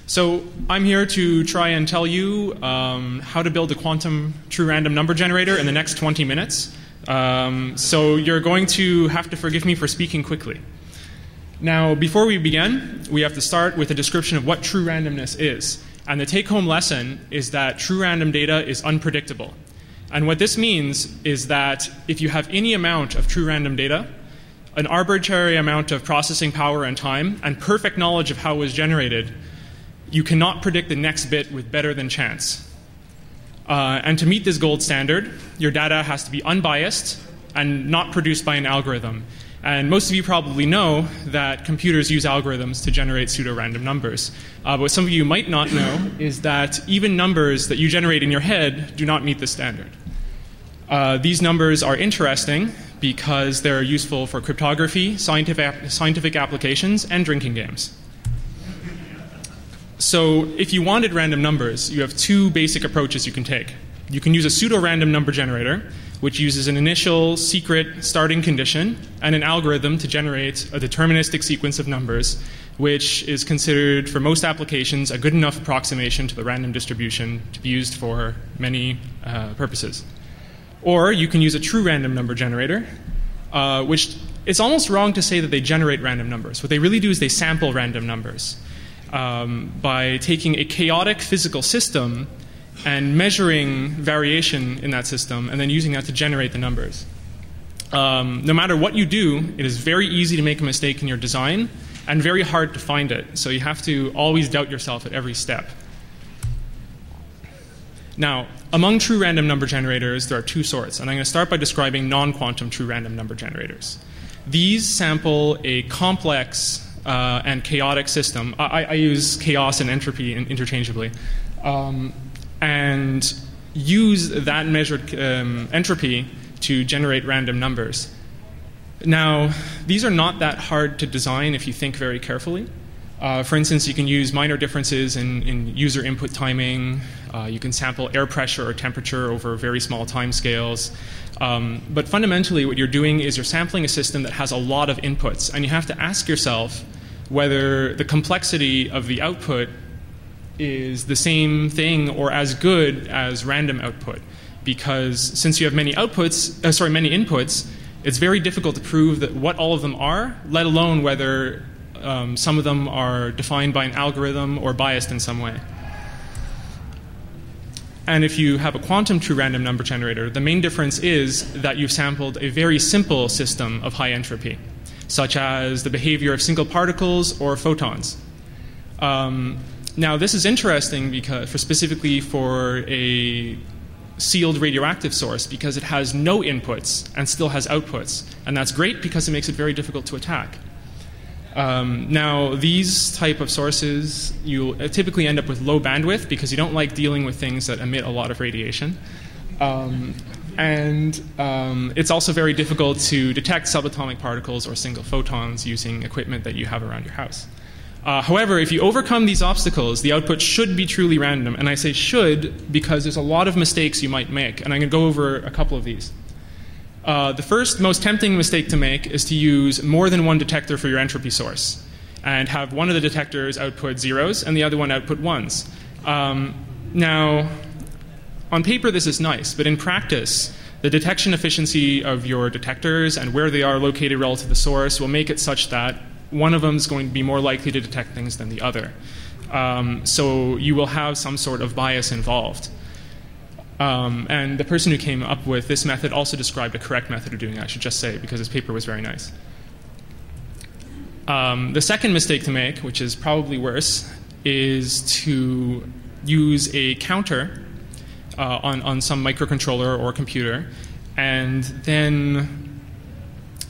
So I'm here to try and tell you how to build a quantum true random number generator in the next 20 minutes. So you're going to have to forgive me for speaking quickly. Now, before we begin, we have to start with a description of what true randomness is. And the take-home lesson is that true random data is unpredictable. And what this means is that if you have any amount of true random data, an arbitrary amount of processing power and time, and perfect knowledge of how it was generated, you cannot predict the next bit with better than chance. And to meet this gold standard, your data has to be unbiased and not produced by an algorithm. And most of you probably know that computers use algorithms to generate pseudo-random numbers. But what some of you might not know is that even numbers that you generate in your head do not meet the standard. These numbers are interesting because they're useful for cryptography, scientific applications, and drinking games. So if you wanted random numbers, you have two basic approaches you can take. You can use a pseudo-random number generator, which uses an initial secret starting condition and an algorithm to generate a deterministic sequence of numbers, which is considered for most applications a good enough approximation to the random distribution to be used for many purposes. Or you can use a true random number generator, which it's almost wrong to say that they generate random numbers. What they really do is they sample random numbers by taking a chaotic physical system and measuring variation in that system and then using that to generate the numbers. No matter what you do, it is very easy to make a mistake in your design and very hard to find it. So you have to always doubt yourself at every step. Now, among true random number generators, there are two sorts. And I'm going to start by describing non-quantum true random number generators. These sample a complex and chaotic system. I use chaos and entropy interchangeably. And use that measured entropy to generate random numbers. Now, these are not that hard to design if you think very carefully. For instance, you can use minor differences in user input timing. You can sample air pressure or temperature over very small time scales. But fundamentally, what you're doing is you're sampling a system that has a lot of inputs. And you have to ask yourself whether the complexity of the output is the same thing or as good as random output. Because since you have many inputs, it's very difficult to prove that what all of them are, let alone whether some of them are defined by an algorithm or biased in some way. And if you have a quantum true random number generator, the main difference is that you've sampled a very simple system of high entropy, such as the behavior of single particles or photons. Now, this is interesting because specifically for a sealed radioactive source because it has no inputs and still has outputs. And that's great because it makes it very difficult to attack. Now, these type of sources, you'll typically end up with low bandwidth because you don't like dealing with things that emit a lot of radiation. It's also very difficult to detect subatomic particles or single photons using equipment that you have around your house. However, if you overcome these obstacles, the output should be truly random. And I say should because there's a lot of mistakes you might make. And I'm going to go over a couple of these. The first, most tempting mistake to make is to use more than one detector for your entropy source and have one of the detectors output zeros and the other one output ones. Now, on paper, this is nice. But in practice, the detection efficiency of your detectors and where they are located relative to the source will make it such that one of them is going to be more likely to detect things than the other. So you will have some sort of bias involved. And the person who came up with this method also described a correct method of doing it, I should just say, because his paper was very nice. The second mistake to make, which is probably worse, is to use a counter on some microcontroller or computer and then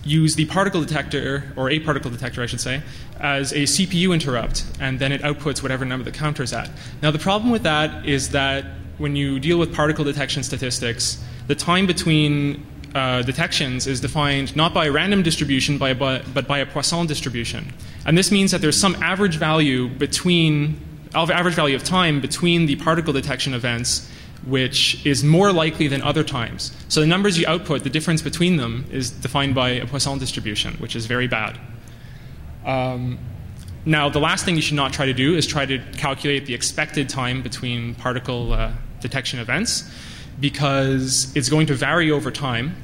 use the particle detector, or a particle detector, I should say, as a CPU interrupt, and then it outputs whatever number the counter is at. Now, the problem with that is that when you deal with particle detection statistics, the time between detections is defined not by a random distribution, but by a Poisson distribution. And this means that there's some average value of time between the particle detection events which is more likely than other times. So the numbers you output, the difference between them is defined by a Poisson distribution, which is very bad. Now, the last thing you should not try to do is try to calculate the expected time between particle detection events, because it's going to vary over time,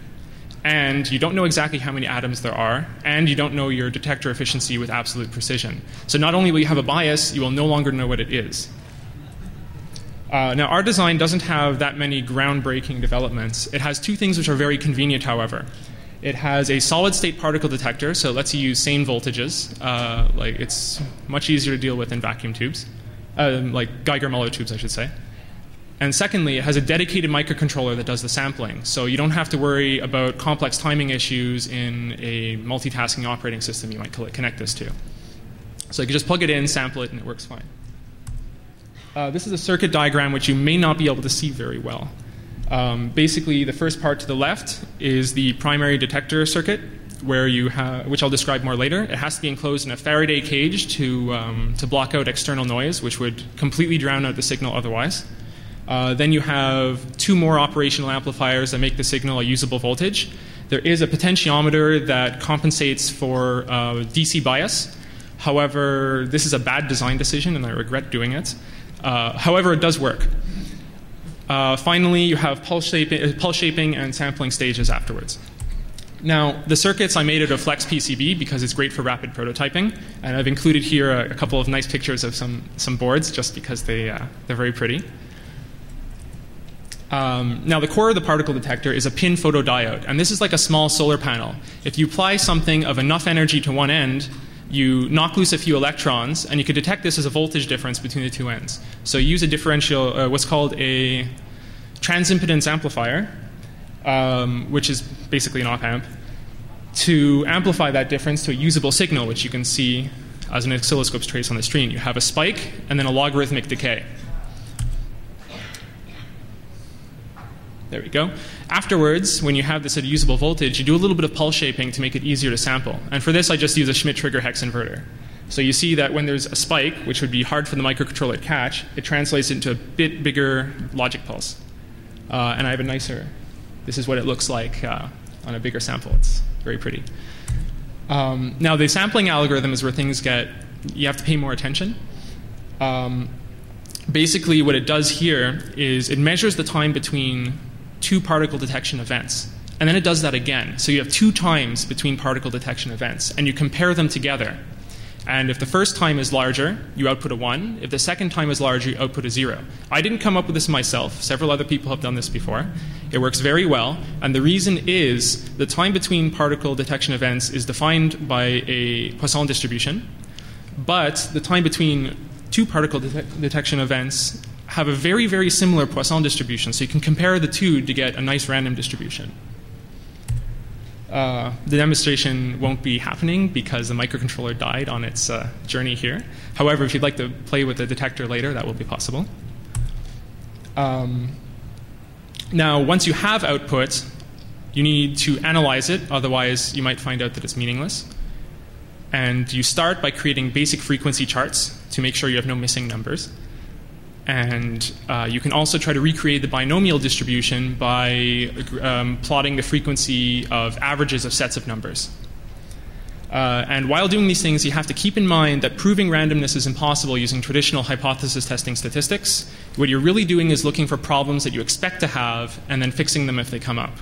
and you don't know exactly how many atoms there are, and you don't know your detector efficiency with absolute precision. So not only will you have a bias, you will no longer know what it is. Now, our design doesn't have that many groundbreaking developments. It has two things which are very convenient, however. It has a solid-state particle detector, so it lets you use sane voltages. Like, it's much easier to deal with than vacuum tubes, like Geiger-Müller tubes, I should say. And secondly, it has a dedicated microcontroller that does the sampling, so you don't have to worry about complex timing issues in a multitasking operating system you might connect this to. So you can just plug it in, sample it, and it works fine. This is a circuit diagram which you may not be able to see very well. Basically, the first part to the left is the primary detector circuit, where you have, which I'll describe more later. It has to be enclosed in a Faraday cage to block out external noise, which would completely drown out the signal otherwise. Then you have two more operational amplifiers that make the signal a usable voltage. There is a potentiometer that compensates for DC bias. However, this is a bad design decision, and I regret doing it. However, it does work. Finally, you have pulse shaping and sampling stages afterwards. Now, the circuits I made out of flex PCB because it's great for rapid prototyping, and I've included here a couple of nice pictures of some boards just because they're very pretty. Now, the core of the particle detector is a pin photodiode, and this is like a small solar panel. If you apply something of enough energy to one end, you knock loose a few electrons, and you could detect this as a voltage difference between the two ends. So you use a differential, what's called a transimpedance amplifier, which is basically an op-amp, to amplify that difference to a usable signal, which you can see as an oscilloscope's trace on the screen. You have a spike and then a logarithmic decay. There we go. Afterwards, when you have this at a usable voltage, you do a little bit of pulse shaping to make it easier to sample. And for this, I just use a Schmidt trigger hex inverter. So you see that when there's a spike, which would be hard for the microcontroller to catch, it translates into a bit bigger logic pulse. And I have a nicer, this is what it looks like on a bigger sample. It's very pretty. Now, the sampling algorithm is where things you have to pay more attention. Basically, what it does here is it measures the time between two particle detection events. And then it does that again. So you have 2 times between particle detection events, and you compare them together. And if the first time is larger, you output a 1. If the second time is larger, you output a 0. I didn't come up with this myself. Several other people have done this before. It works very well. And the reason is the time between particle detection events is defined by a Poisson distribution. But the time between 2 particle detection events have a very, very similar Poisson distribution. So you can compare the two to get a nice random distribution. The demonstration won't be happening because the microcontroller died on its journey here. However, if you'd like to play with the detector later, that will be possible. Now, once you have output, you need to analyze it. Otherwise, you might find out that it's meaningless. And you start by creating basic frequency charts to make sure you have no missing numbers. And you can also try to recreate the binomial distribution by plotting the frequency of averages of sets of numbers. And while doing these things, you have to keep in mind that proving randomness is impossible using traditional hypothesis testing statistics. What you're really doing is looking for problems that you expect to have and then fixing them if they come up.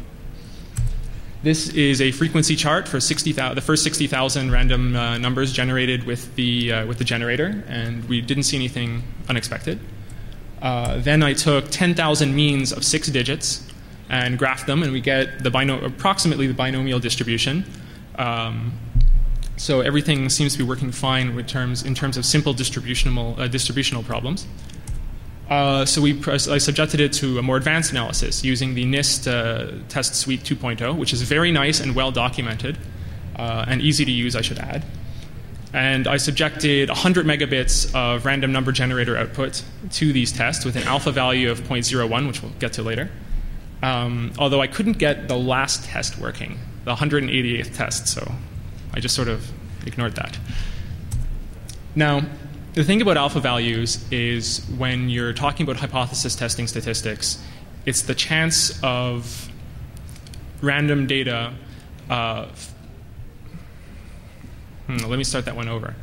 This is a frequency chart for the first 60,000 random numbers generated with the generator, and we didn't see anything unexpected. Then I took 10,000 means of 6 digits and graphed them, and we get approximately the binomial distribution. So everything seems to be working fine in terms of simple distributional problems. So I subjected it to a more advanced analysis using the NIST test suite 2.0, which is very nice and well documented and easy to use, I should add. And I subjected 100 megabits of random number generator output to these tests with an alpha value of 0.01, which we'll get to later. Although I couldn't get the last test working, the 188th test, so I just sort of ignored that. Now, the thing about alpha values is when you're talking about hypothesis testing statistics, it's the chance of random data. Let me start that one over.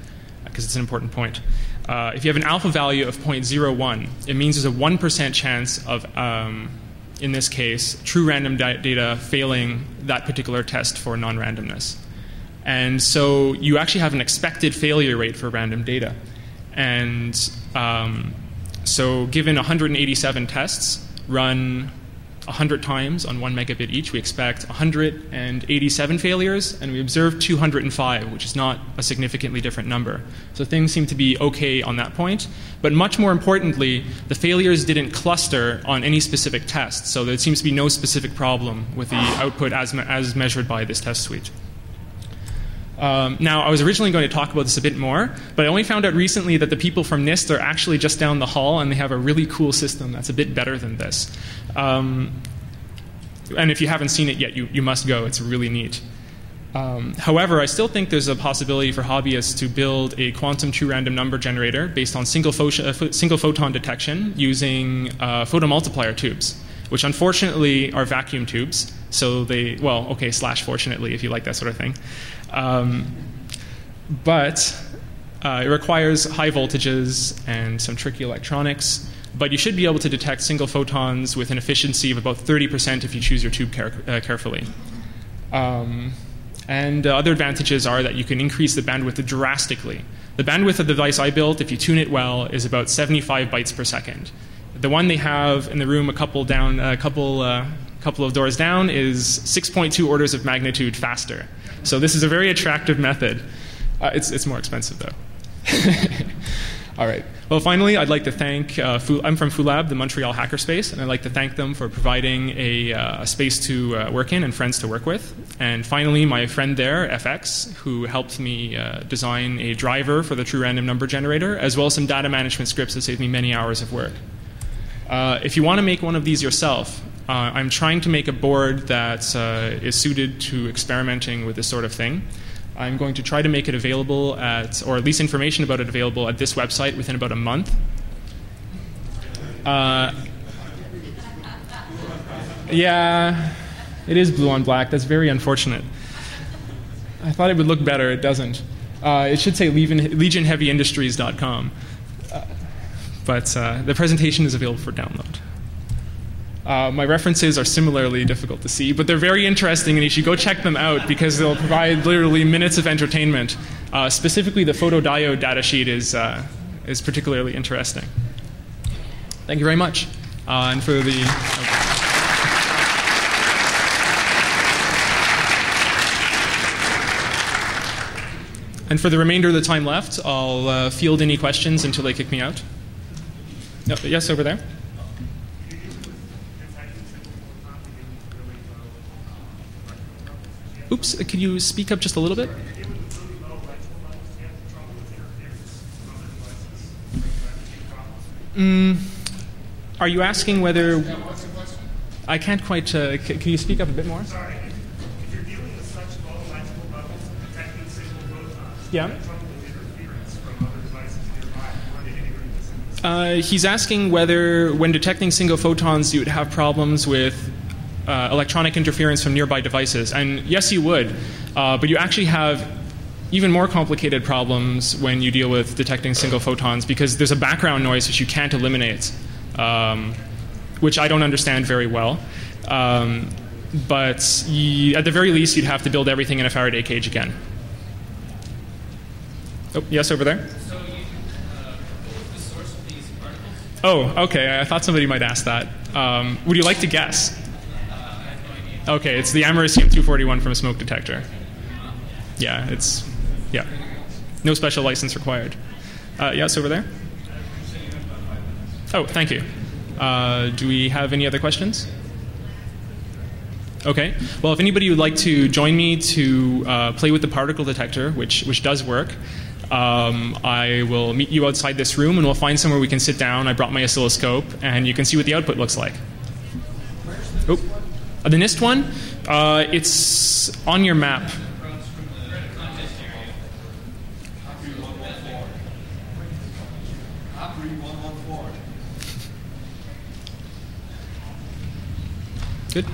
because it's an important point. If you have an alpha value of 0.01, it means there's a 1% chance of, in this case, true random data failing that particular test for non-randomness. And so you actually have an expected failure rate for random data. And so given 187 tests run 100 times on 1 megabit each, we expect 187 failures, and we observed 205, which is not a significantly different number. So things seem to be okay on that point. But much more importantly, the failures didn't cluster on any specific test. So there seems to be no specific problem with the output as measured by this test suite. Now, I was originally going to talk about this a bit more, but I only found out recently that the people from NIST are actually just down the hall, and they have a really cool system that's a bit better than this. And if you haven't seen it yet, you must go. It's really neat. However, I still think there's a possibility for hobbyists to build a quantum true random number generator based on single photon detection using photomultiplier tubes, which unfortunately are vacuum tubes. So they, well, okay, / fortunately, if you like that sort of thing. But it requires high voltages and some tricky electronics. But you should be able to detect single photons with an efficiency of about 30% if you choose your tube carefully. And other advantages are that you can increase the bandwidth drastically. The bandwidth of the device I built, if you tune it well, is about 75 bytes per second. The one they have in the room a couple of doors down is 6.2 orders of magnitude faster. So this is a very attractive method. It's more expensive, though. All right. Well, finally, I'd like to thank, I'm from FULAB, the Montreal Hackerspace, and I'd like to thank them for providing a space to work in and friends to work with. And finally, my friend there, FX, who helped me design a driver for the true random number generator, as well as some data management scripts that saved me many hours of work. If you want to make one of these yourself, I'm trying to make a board that is suited to experimenting with this sort of thing. I'm going to try to make it available at, or at least information about it available at this website within about a month. Yeah, it is blue on black. That's very unfortunate. I thought it would look better. It doesn't. It should say legionheavyindustries.com. But the presentation is available for download. My references are similarly difficult to see, but they're very interesting, and you should go check them out because they'll provide literally minutes of entertainment. Specifically, the photodiode datasheet is particularly interesting. Thank you very much. And for the remainder of the time left, I'll field any questions until they kick me out. No, yes, over there. Oops, could you speak up just a little bit? Are you asking whether... I can't quite... can you speak up a bit more? Sorry. If you're dealing with such low electrical levels, detecting single photons, yeah. trouble with interference from other devices nearby, how do you integrate this? He's asking whether, when detecting single photons, you would have problems with electronic interference from nearby devices. And yes, you would. But you actually have even more complicated problems when you deal with detecting single photons because there's a background noise which you can't eliminate, which I don't understand very well. But at the very least, you'd have to build everything in a Faraday cage again. Oh, yes, over there? So what's the source of these particles? Oh, okay. I thought somebody might ask that. Would you like to guess? Okay, it's the americium-241 from a smoke detector. Yeah, no special license required. Yes, over there? Oh, thank you. Do we have any other questions? Okay. Well, if anybody would like to join me to play with the particle detector, which does work, I will meet you outside this room and we'll find somewhere we can sit down. I brought my oscilloscope and you can see what the output looks like. Oh. The NIST one, it's on your map. Good.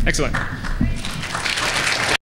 Excellent.